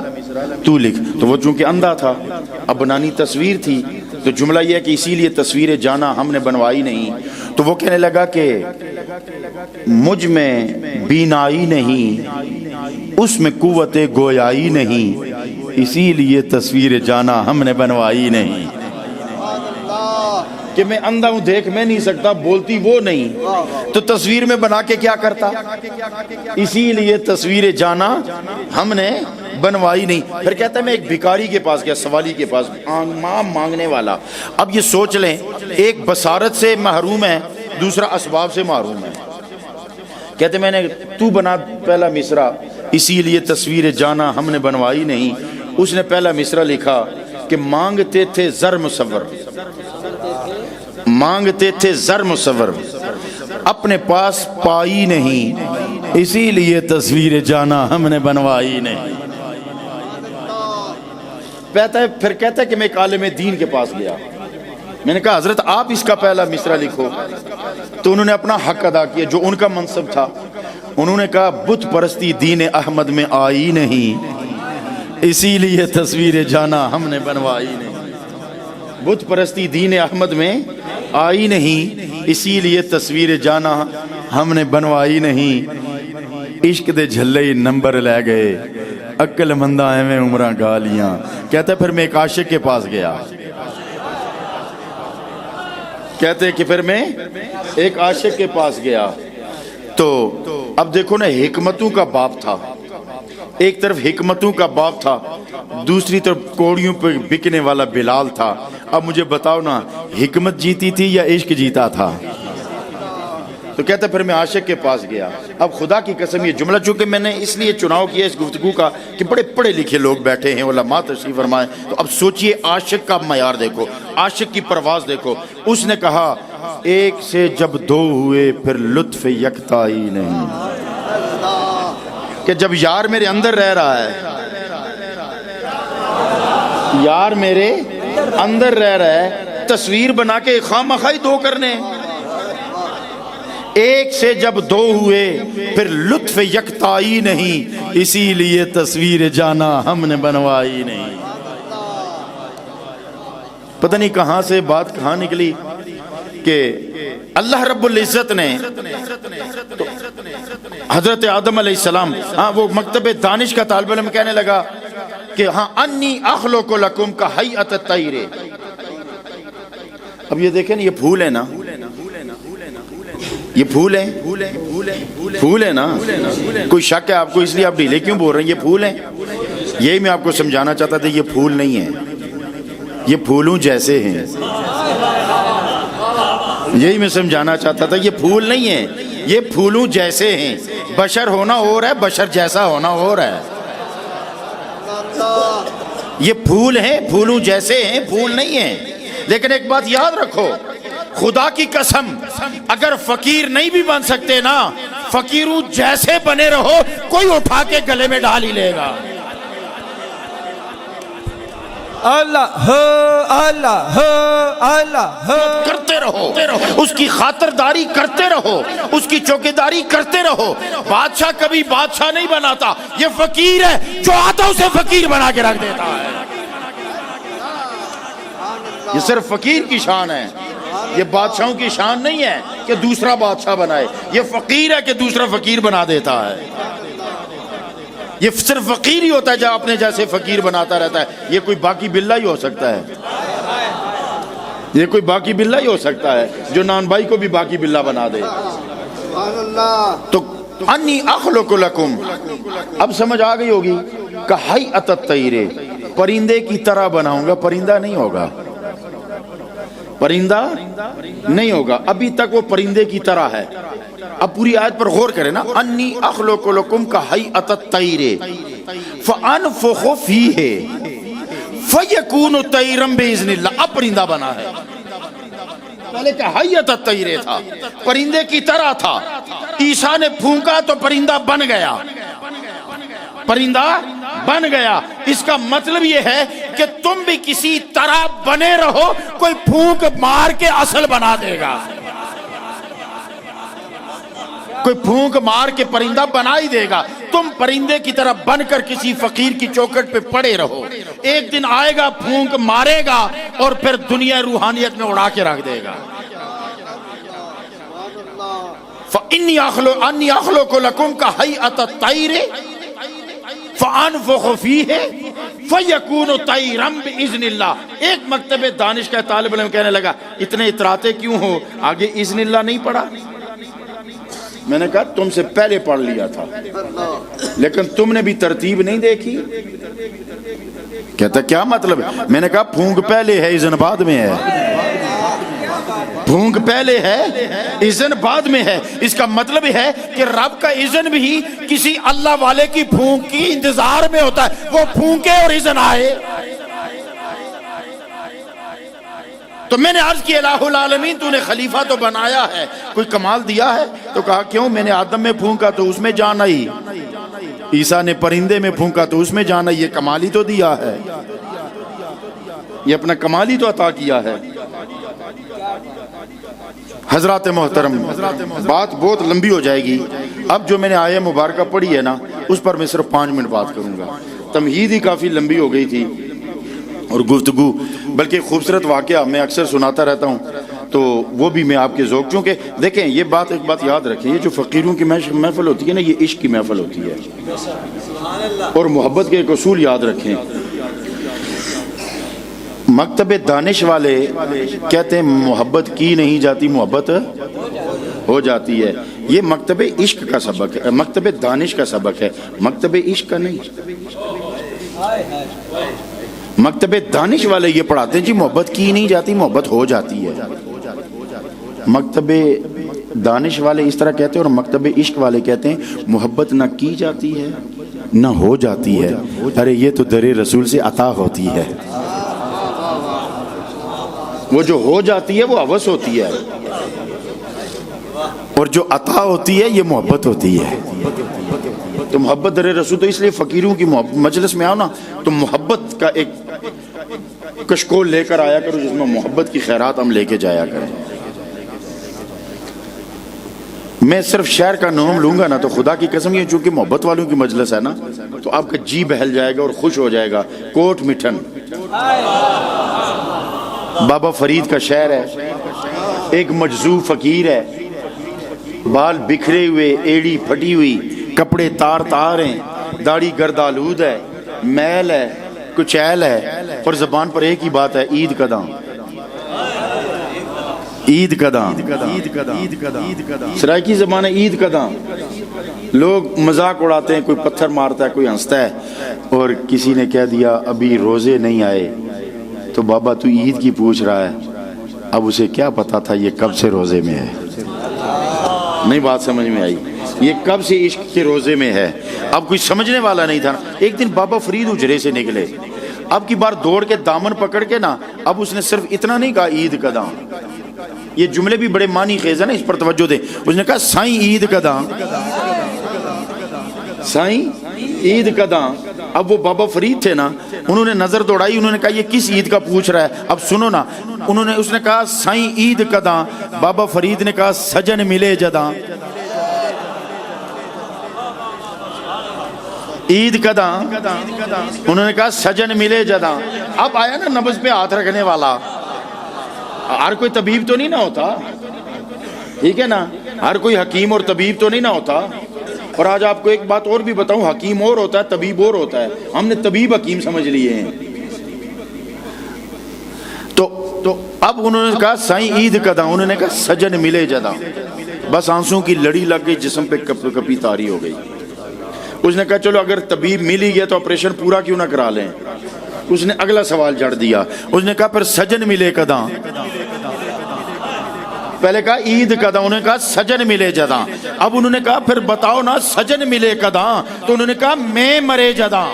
تو لکھ۔ تو وہ چونکہ اندھا تھا، اب بنانی تصویر تھی، تو جملہ یہ ہے کہ اسی لیے تصویر جانا ہم نے بنوائی نہیں۔ تو وہ کہنے لگا کہ مجھ میں بینائی نہیں، اس میں قوت گویائی نہیں، اسی لیے تصویر جانا ہم نے بنوائی نہیں۔ کہ میں اندھا ہوں، دیکھ میں نہیں سکتا، بولتی وہ نہیں، تو تصویر میں بنا کے کیا کرتا؟ اسی لیے تصویر جانا ہم نے بنوائی نہیں۔ پھر کہتا ہے میں ایک بھکاری کے پاس گیا، سوالی کے پاس، مانگنے والا۔ اب یہ سوچ لیں، ایک بصارت سے محروم ہے، دوسرا اسباب سے محروم ہے۔ کہتے میں نے تو بنا پہلا مصرع، اسی لیے تصویر جانا ہم نے بنوائی نہیں۔ اس نے پہلا مصرع لکھا کہ مانگتے تھے زر مصور، مانگتے تھے زر مصور، اپنے پاس پائی نہیں، اسی لیے تصویر جانا ہم نے بنوائی نہیں۔ پھر کہتا ہے کہ میں ایک عالم دین کے پاس گیا، میں نے کہا حضرت آپ اس کا پہلا مصرع لکھو۔ تو انہوں نے اپنا حق ادا کیا جو ان کا منصب تھا۔ انہوں نے کہا بت پرستی دین احمد میں آئی نہیں، اسی لیے تصویر جانا ہم نے بنوائی نہیں۔ بت پرستی دین احمد میں آئی نہیں، اسی لیے تصویر جانا ہم نے بنوائی نہیں۔ عشق دے جھلے نمبر لے گئے، عقل مندہ ایویں عمراں گالیاں۔ کہتا پھر میں ایک عاشق کے پاس گیا، کہتے کہ پھر میں ایک عاشق کے پاس گیا۔ تو اب دیکھو نا، حکمتوں کا باپ تھا، ایک طرف حکمتوں کا باپ تھا، دوسری طرف کوڑیوں پہ بکنے والا بلال تھا۔ اب مجھے بتاؤ نا، حکمت جیتی تھی یا عشق جیتا تھا؟ تو کہتا پھر میں عاشق کے پاس گیا. اب خدا کی قسم یہ جملہ چونکہ میں نے اس لیے چناؤ کیا اس گفتگو کا کہ بڑے پڑھے لکھے لوگ بیٹھے ہیں, علماء تشریف فرمائے, تو اب سوچئے عاشق کا معیار دیکھو, عاشق کی پرواز دیکھو. اس نے کہا ایک سے جب دو ہوئے پھر لطف یکتائی نہیں, کہ جب یار میرے اندر رہ رہا ہے, یار میرے اندر رہ رہا ہے, تصویر بنا کے خواہ مخواہ دو کرنے. ایک سے جب دو ہوئے پھر لطف یکتائی نہیں, اسی لیے تصویر جانا ہم نے بنوائی نہیں. پتہ نہیں کہاں سے بات کہاں نکلی کہ اللہ رب العزت نے حضرت آدم علیہ السلام, ہاں وہ مکتب دانش کا طالب علم کہنے لگا کہ ہاں انی اخلق لکم کا حیۃ الطیر. اب یہ دیکھیں یہ پھول ہے نا, یہ پھول ہے, پھول ہے نا, کوئی شک ہے آپ کو؟ اس لیے آپ ڈھیلے کیوں بول رہے ہیں؟ یہ پھول ہیں. یہی میں آپ کو سمجھانا چاہتا تھا, یہ پھول نہیں ہیں, یہ پھولوں جیسے ہیں. یہی میں سمجھانا چاہتا تھا, یہ پھول نہیں ہیں, یہ پھولوں جیسے ہیں. بشر ہونا اور ہے, بشر جیسا ہونا اور ہے. یہ پھول ہیں, پھولوں جیسے ہیں, پھول نہیں ہیں. لیکن ایک بات یاد رکھو, خدا کی قسم اگر فقیر نہیں بھی بن سکتے نا, فقیروں جیسے بنے رہو, کوئی اٹھا کے گلے میں ڈال ہی لے گا. اللہ اللہ اللہ کرتے رہو, اس کی خاطرداری کرتے رہو, اس کی چوکیداری کرتے رہو. بادشاہ کبھی بادشاہ نہیں بناتا, یہ فقیر ہے جو آتا اسے فقیر بنا کے رکھ دیتا ہے. یہ صرف فقیر کی شان ہے, یہ بادشاہوں کی شان نہیں ہے کہ دوسرا بادشاہ بنائے. یہ فقیر ہے کہ دوسرا فقیر بنا دیتا ہے. یہ صرف فقیر ہی ہوتا ہے جو اپنے جیسے فقیر بناتا رہتا ہے. یہ کوئی باقی بلہ ہی ہو سکتا ہے, یہ کوئی باقی بلہ ہی ہو سکتا ہے جو نان بھائی کو بھی باقی بلہ بنا دے. تو انی اخلق لکم, اب سمجھ آ گئی ہوگی, کہ حیۃ الطیر, پرندے کی طرح بناؤں گا. پرندہ نہیں ہوگا, پرندہ نہیں ہوگا. ابھی تک وہ پرندے کی طرح ہے. اب پوری آیت پر غور کریں نا, انی اخلق لکم کا حیۃ الطیر فانفخ فیہ فیکون طیرا باذن اللہ. اب پرندہ بنا ہے, پہلے کہ حیۃ الطیر تھا, پرندے کی طرح تھا. عیسیٰ نے پھونکا تو پرندہ بن گیا, پرندہ بن گیا. اس کا مطلب یہ ہے کہ تم بھی کسی طرح بنے رہو, کوئی پھونک مار کے اصل بنا دے گا, کوئی پھونک مار کے پرندہ بنا ہی دے گا. تم پرندے کی طرح بن کر کسی فقیر کی چوکٹ پہ پڑے رہو, ایک دن آئے گا پھونک مارے گا اور پھر دنیا روحانیت میں اڑا کے رکھ دے گا. فَإِنِّي أَخْلُقُ لَكُمْ كَحَيْئَةِ الطَّيْرِ فَأَنفُخُ فِيهِ فَيَكُونُ طَيْرًا بِإِذْنِ اللَّهِ. ایک مکتب دانش کا طالب علم کہنے لگا, اتنے اتراتے کیوں ہو, آگے اذن اللہ نہیں پڑھا؟ میں نے کہا تم سے پہلے پڑھ لیا تھا, لیکن تم نے بھی ترتیب نہیں دیکھی. کہتا کیا مطلب ہے؟ میں نے کہا پھونک پہلے ہے, اذن بعد میں ہے. پھونک پہلے ہے, اذن بعد میں ہے. اس کا مطلب ہے کہ رب کا اذن بھی کسی اللہ والے کی پھونک کی انتظار میں ہوتا ہے, وہ پھونکے اور اذن آئے. تو میں نے عرض کی الہ العالمین تو نے خلیفہ تو بنایا ہے, کوئی کمال دیا ہے؟ تو کہا کیوں, میں نے آدم میں پھونکا تو اس میں جان آئی, عیسیٰ نے پرندے میں پھونکا تو اس میں جان آئی. یہ کمال ہی تو دیا ہے, یہ اپنا کمال ہی تو عطا کیا ہے. حضرات محترم, بات بہت لمبی ہو جائے گی. اب جو میں نے آیہ مبارکہ پڑھی ہے نا, اس پر میں صرف 5 منٹ بات کروں گا. تمہید ہی کافی لمبی ہو گئی تھی اور گفتگو, بلکہ خوبصورت واقعہ میں اکثر سناتا رہتا ہوں, تو وہ بھی میں آپ کے ذوق, چونکہ دیکھیں یہ بات, ایک بات یاد رکھیں, یہ جو فقیروں کی محفل ہوتی ہے نا, یہ عشق کی محفل ہوتی ہے. اور محبت کے ایک اصول یاد رکھیں. مکتب دانش والے کہتے ہیں محبت کی نہیں جاتی, محبت ہو جاتی ہے. یہ مکتب عشق کا سبق ہے, مکتب دانش کا سبق ہے, مکتب عشق کا نہیں. مکتب دانش والے یہ پڑھاتے ہیں جی محبت کی نہیں جاتی, محبت ہو جاتی ہے. مکتب دانش والے اس طرح کہتے ہیں اور مکتب عشق والے کہتے ہیں محبت نہ کی جاتی ہے نہ ہو جاتی ہے، ارے یہ تو در رسول سے عطا ہوتی ہے، وہ جو ہو جاتی ہے وہ ہوس ہوتی ہے، اور جو عطا ہوتی ہے یہ محبت ہوتی ہے۔ تو محبت در رسول، تو اس لیے فقیروں کی مجلس میں آؤ نا تو محبت کا ایک کشکول لے کر آیا کرو جس میں محبت کی خیرات ہم لے کے جایا کریں۔ میں صرف شہر کا نام لوں گا نا تو خدا کی قسم یہ چونکہ محبت والوں کی مجلس ہے نا تو آپ کا جی بہل جائے گا اور خوش ہو جائے گا۔ کوٹ مٹھن بابا فرید کا شہر ہے، ایک مجذوب فقیر ہے، بال بکھرے ہوئے، ایڑی پھٹی ہوئی، کپڑے تار تار ہیں، داڑھی گرد آلود ہے، میل ہے، کچیل ہے، اور زبان پر ایک ہی بات ہے، عید کا دام، عید کا دام، سرائکی زبان ہے عید کا دام۔ لوگ مذاق اڑاتے ہیں، کوئی پتھر مارتا ہے، کوئی ہنستا ہے، اور کسی نے کہہ دیا ابھی روزے نہیں آئے تو بابا تو عید کی پوچھ رہا ہے، اب اسے کیا پتا تھا یہ کب سے روزے میں ہے؟ نہیں بات سمجھ میں آئی؟ یہ کب سے عشق کے روزے میں ہے؟ اب کوئی سمجھنے والا نہیں تھا۔ ایک دن بابا فرید اجرے سے نکلے، اب کی بار دوڑ کے دامن پکڑ کے نا، اب اس نے صرف اتنا نہیں کہا عید کا دام، یہ جملے بھی بڑے معنی خیز ہیں نا، اس پر توجہ دیں۔ اس نے کہا سائیں عید کا دام، سائیں عید کا دام۔ اب وہ بابا فرید تھے نا، انہوں نے نظر دوڑائی، انہوں نے کہا یہ کس عید کا پوچھ رہا ہے؟ اب سنو نا، اس نے کہا سائیں عید کا دام، بابا فرید نے کہا سجن ملے جداں، عید کا دام، انہوں نے کہا سجن ملے جداں۔ اب آیا نا نبض پہ ہاتھ رکھنے والا، ہر کوئی طبیب تو نہیں نہ ہوتا، ٹھیک ہے نا، ہر کوئی حکیم اور طبیب تو نہیں نہ ہوتا۔ اور آج آپ کو ایک بات اور بھی بتاؤں، حکیم اور ہوتا ہے، طبیب اور ہوتا ہے، ہم نے طبیب حکیم سمجھ لیے ہیں۔ تو اب انہوں نے کہا سائیں عید کا داں، انہوں نے کہا سجن ملے جداں، بس آنسوں کی لڑی لگ گئی، جسم پہ کپ کپی تاری ہو گئی۔ اس نے کہا چلو اگر طبیب مل ہی گیا تو آپریشن پورا کیوں نہ کرا لیں۔ اس نے اگلا سوال جڑ دیا، اس نے کہا پھر سجن ملے کداں، پہلے کہا عید کداں، انہوں نے کہا سجن ملے جداں، اب انہوں نے کہا پھر بتاؤ نا سجن ملے کداں، تو انہوں نے کہا میں مرے جداں،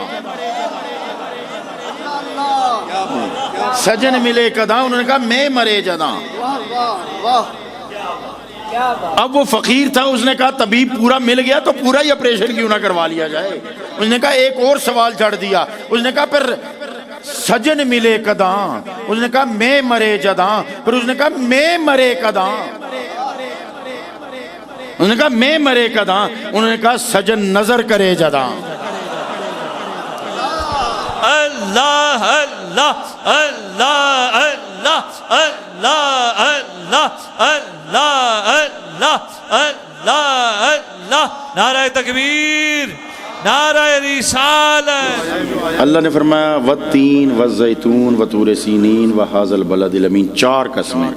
سجن ملے کداں، انہوں نے کہا میں مرے جداں۔ اب وہ فقیر تھا، اس نے کہا طبیب پورا مل گیا تو پورا ہی آپریشن کیوں نہ کروا لیا جائے۔ اس نے کہا ایک اور سوال جڑ دیا، اس نے کہا پھر سجن ملے کداں، اس نے کہا میں مرے جداں، پھر اس نے کہا میں مرے کداں، اس نے کہا میں مرے کداں، انہوں نے کہا سجن نظر کرے جداں۔ اللہ اللہ اللہ اللہ اللہ اللہ اللہ اللہ اللہ اللہ، نعرہ تکبیر، نعرہ رسالت۔ اللہ نے فرمایا والتین والزیتون وطور سینین وہذا البلد الامین، 4 قسمیں،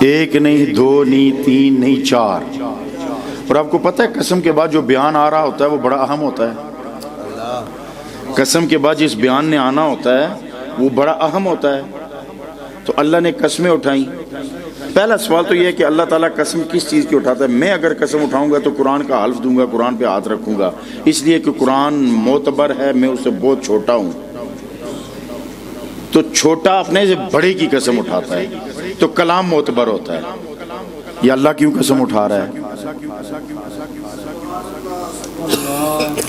ایک نہیں، 2 نہیں، 3 نہیں، 4۔ اور آپ کو پتہ ہے قسم کے بعد جو بیان آ رہا ہوتا ہے وہ بڑا اہم ہوتا ہے، قسم کے بعد جس بیان نے آنا ہوتا ہے وہ بڑا اہم ہوتا ہے۔ تو اللہ نے قسمیں اٹھائیں۔ پہلا سوال تو یہ ہے کہ اللہ تعالیٰ قسم کس چیز کی اٹھاتا ہے؟ میں اگر قسم اٹھاؤں گا تو قرآن کا حلف دوں گا، قرآن پہ ہاتھ رکھوں گا، اس لیے کہ قرآن معتبر ہے، میں اس سے بہت چھوٹا ہوں۔ تو چھوٹا اپنے سے بڑے کی قسم اٹھاتا ہے تو کلام معتبر ہوتا ہے۔ یہ اللہ کیوں قسم اٹھا رہا ہے؟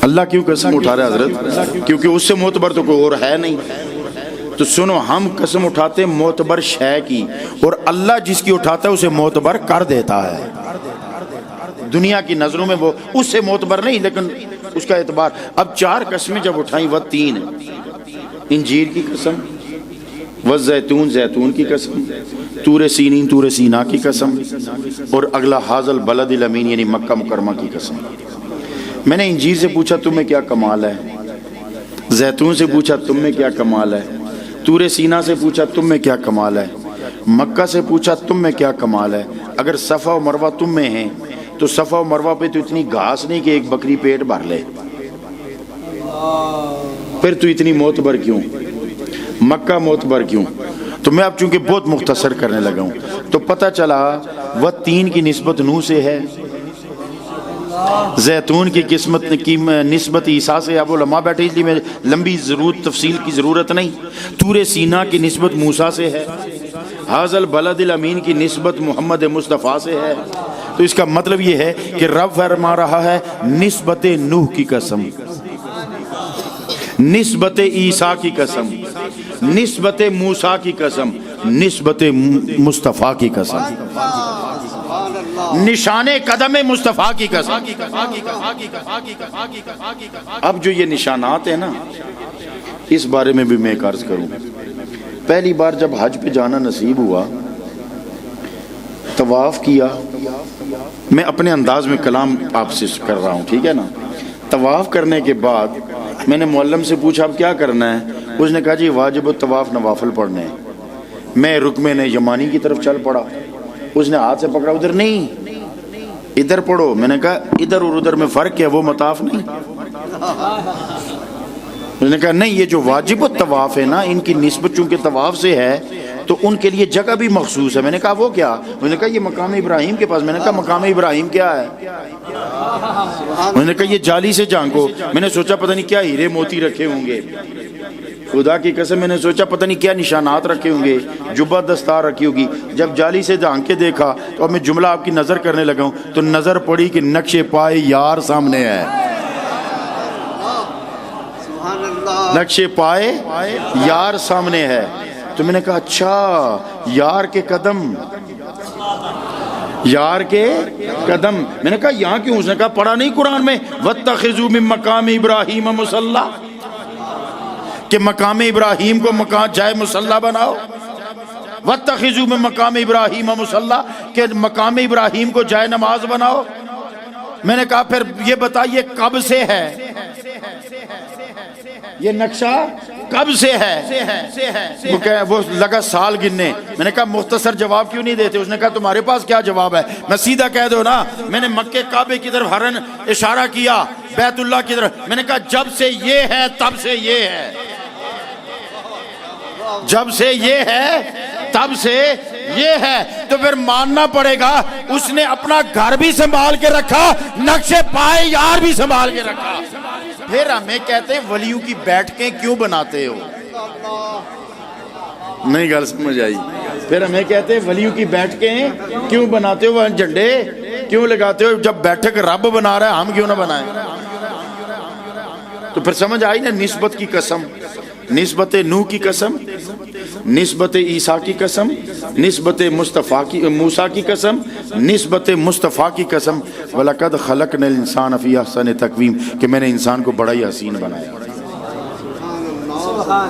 اللہ کیوں قسم اٹھا رہا ہے حضرت؟ کیونکہ اس سے معتبر تو کوئی اور ہے نہیں۔ تو سنو، ہم قسم اٹھاتے ہیں معتبر شے کی، اور اللہ جس کی اٹھاتا ہے اسے معتبر کر دیتا ہے۔ دنیا کی نظروں میں وہ اس سے معتبر نہیں، لیکن اس کا اعتبار۔ اب 4 قسمیں جب اٹھائیں، وہ 3، انجیر کی قسم، والزیتون زیتون کی قسم، طور سینین طور سینا کی قسم، اور اگلا حاضل البلد الامین یعنی مکہ مکرمہ کی قسم۔ میں نے انجیر سے پوچھا تم میں کیا کمال ہے، زیتون سے پوچھا تم میں کیا کمال ہے، طور سینا سے پوچھا تم میں کیا کمال ہے، مکہ سے پوچھا تم میں کیا کمال ہے۔ اگر صفا و مروہ تم میں ہیں تو صفا و مروہ پہ تو اتنی گھاس نہیں کہ ایک بکری پیٹ بھر لے، پھر تو اتنی معتبر کیوں، مکہ معتبر کیوں؟ تو میں اب چونکہ بہت مختصر کرنے لگا ہوں، تو پتہ چلا وہ تین کی نسبت نوح سے ہے، زیتون کی قسمت کی نسبت عیسیٰ سے۔ اب علماء بیٹھے اس لیے میں لمبی تفصیل کی ضرورت نہیں۔ طور سینا کی نسبت موسیٰ سے ہے، حاذ البلد الامین کی نسبت محمد مصطفیٰ سے ہے۔ تو اس کا مطلب یہ ہے کہ رب فرما رہا ہے نسبت نوح کی قسم، نسبت عیسیٰ کی قسم، نسبت موسیٰ کی قسم، نسبت مصطفیٰ کی قسم، نشان قدم مصطفیٰ کی قسم۔ اب جو یہ نشانات ہیں نا، اس بارے میں بھی میں ایک عرض کروں۔ پہلی بار جب حج پہ جانا نصیب ہوا، طواف کیا، میں اپنے انداز میں کلام آپ سے کر رہا ہوں، ٹھیک ہے نا۔ طواف کرنے کے بعد میں نے معلم سے پوچھا اب کیا کرنا ہے؟ اس نے کہا جی واجب الطواف نوافل پڑھنے ہیں۔ میں رکن یمانی کی طرف چل پڑا، اس نے ہاتھ سے پکڑا، ادھر نہیں ادھر پڑھو۔ میں نے کہا ادھر اور ادھر میں فرق ہے، وہ مطاف نہیں۔ اس نے کہا نہیں، یہ جو واجب الطواف ہے نا، ان کی نسبت چونکہ طواف سے ہے تو ان کے لیے جگہ بھی مخصوص ہے۔ میں نے کہا وہ کیا؟ اس نے کہا یہ مقام ابراہیم کے پاس۔ میں نے کہا مقام ابراہیم کیا ہے؟ انہوں نے کہا یہ جالی سے جھانکو۔ میں نے سوچا پتہ نہیں کیا ہیرے موتی رکھے ہوں گے، خدا کی قسم میں نے سوچا پتہ نہیں کیا نشانات رکھے ہوں گے، جبہ دستار رکھی ہوگی۔ جب جالی سے جھانک کے دیکھا تو اب میں جملہ آپ کی نظر کرنے لگا ہوں تو نظر پڑی کہ نقش پائے یار سامنے ہے، نقش پائے یار سامنے ہے۔ تو میں نے کہا اچھا یار کے قدم، یار کے قدم۔ میں نے کہا یہاں کیوں؟ اس نے کہا پڑھا نہیں قرآن میں وَاتَّخِذُوا مِن مَّقَامِ إِبْرَاهِيمَ مُصَلًّى، کہ مقام ابراہیم کو مقام جائے مصلی بناؤ۔ وَاتَّخِذُوا مِن مَّقَامِ إِبْرَاهِيمَ مُصَلًّى، کہ مقام ابراہیم کو جائے نماز بناؤ۔ میں نے کہا پھر یہ بتائیے کب سے ہے یہ نقشہ، کب سے ہے؟ وہ لگا سال گننے۔ میں نے کہا مختصر جواب کیوں نہیں دیتے؟ اس نے کہا تمہارے پاس کیا جواب ہے؟ میں سیدھا کہہ دو نا، میں نے مکے کعبے کی طرف ہرن اشارہ کیا، بیت اللہ کی طرف۔ میں نے کہا جب سے یہ ہے تب سے یہ ہے، جب سے یہ ہے تب سے یہ ہے۔ تو پھر ماننا پڑے گا اس نے اپنا گھر بھی سنبھال کے رکھا، نقش پائے یار بھی سنبھال کے رکھا۔ پھر ہمیں کہتے ہیں ولیوں کی بیٹھکیں کیوں بناتے ہو؟ نہیں گل سمجھ آئی؟ پھر ہمیں کہتے ہیں ولیوں کی بیٹھکیں کیوں بناتے ہو، جھنڈے کیوں لگاتے ہو؟ جب بیٹھک رب بنا رہا ہے ہم کیوں نہ بنائیں؟ تو پھر سمجھ آئی نا، نسبت کی قسم، نسبت نوح کی قسم، نسبت عیسیٰ کی قسم، نسبت مصطفیٰ کی موسیٰ کی قسم، نسبت مصطفیٰ کی قسم۔ وَلَقَدْ خَلَقْنَا الْإِنسَانَ فِي أَحْسَنِ تَقْوِيمٍ، کہ میں نے انسان کو بڑا ہی حسین بنایا۔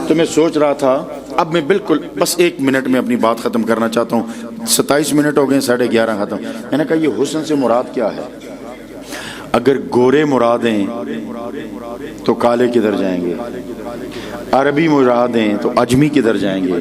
تو میں سوچ رہا تھا اب میں بالکل بس 1 منٹ میں اپنی بات ختم کرنا چاہتا ہوں، 27 منٹ ہو گئے، 11:30 ختم۔ میں نے کہا یہ حسن سے مراد کیا ہے؟ اگر گورے مراد ہیں تو کالے کدھر جائیں گے، عربی مراد ہیں تو اجمی کدھر جائیں گے،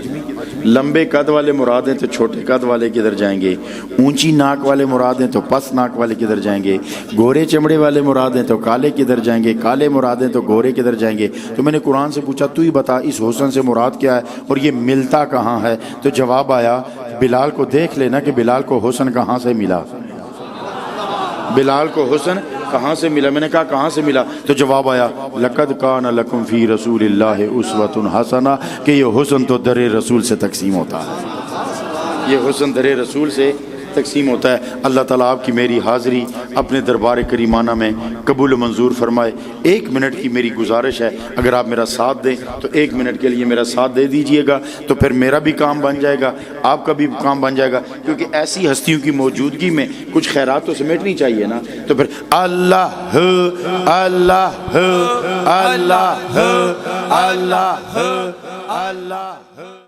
لمبے قد والے مراد ہیں تو چھوٹے قد والے کدھر جائیں گے، اونچی ناک والے مراد ہیں تو پس ناک والے کدھر جائیں گے، گورے چمڑے والے مراد ہیں تو کالے کدھر جائیں گے، کالے مراد ہیں تو گورے کدھر جائیں گے۔ تو میں نے قرآن سے پوچھا تو ہی بتا اس حسن سے مراد کیا ہے اور یہ ملتا کہاں ہے؟ تو جواب آیا بلال کو دیکھ لینا کہ بلال کو حسن کہاں سے ملا، بلال کو حسن کہاں سے ملا۔ میں نے کہا کہاں سے ملا؟ تو جواب آیا لَقَدْ كَانَ لَكُمْ فِي رَسُولِ اللَّهِ أُسْوَةٌ حَسَنَةٌ، کہ یہ حسن تو در رسول سے تقسیم ہوتا ہے، یہ حسن در رسول سے تقسیم ہوتا ہے۔ اللہ تعالیٰ آپ کی میری حاضری اپنے دربار کریمانہ میں قبول و منظور فرمائے۔ 1 منٹ کی میری گزارش ہے، اگر آپ میرا ساتھ دیں تو 1 منٹ کے لیے میرا ساتھ دے دیجئے گا، تو پھر میرا بھی کام بن جائے گا، آپ کا بھی کام بن جائے گا، کیونکہ ایسی ہستیوں کی موجودگی میں کچھ خیرات تو سمیٹنی چاہیے نا۔ تو پھر اللہ اللہ اللہ اللہ اللہ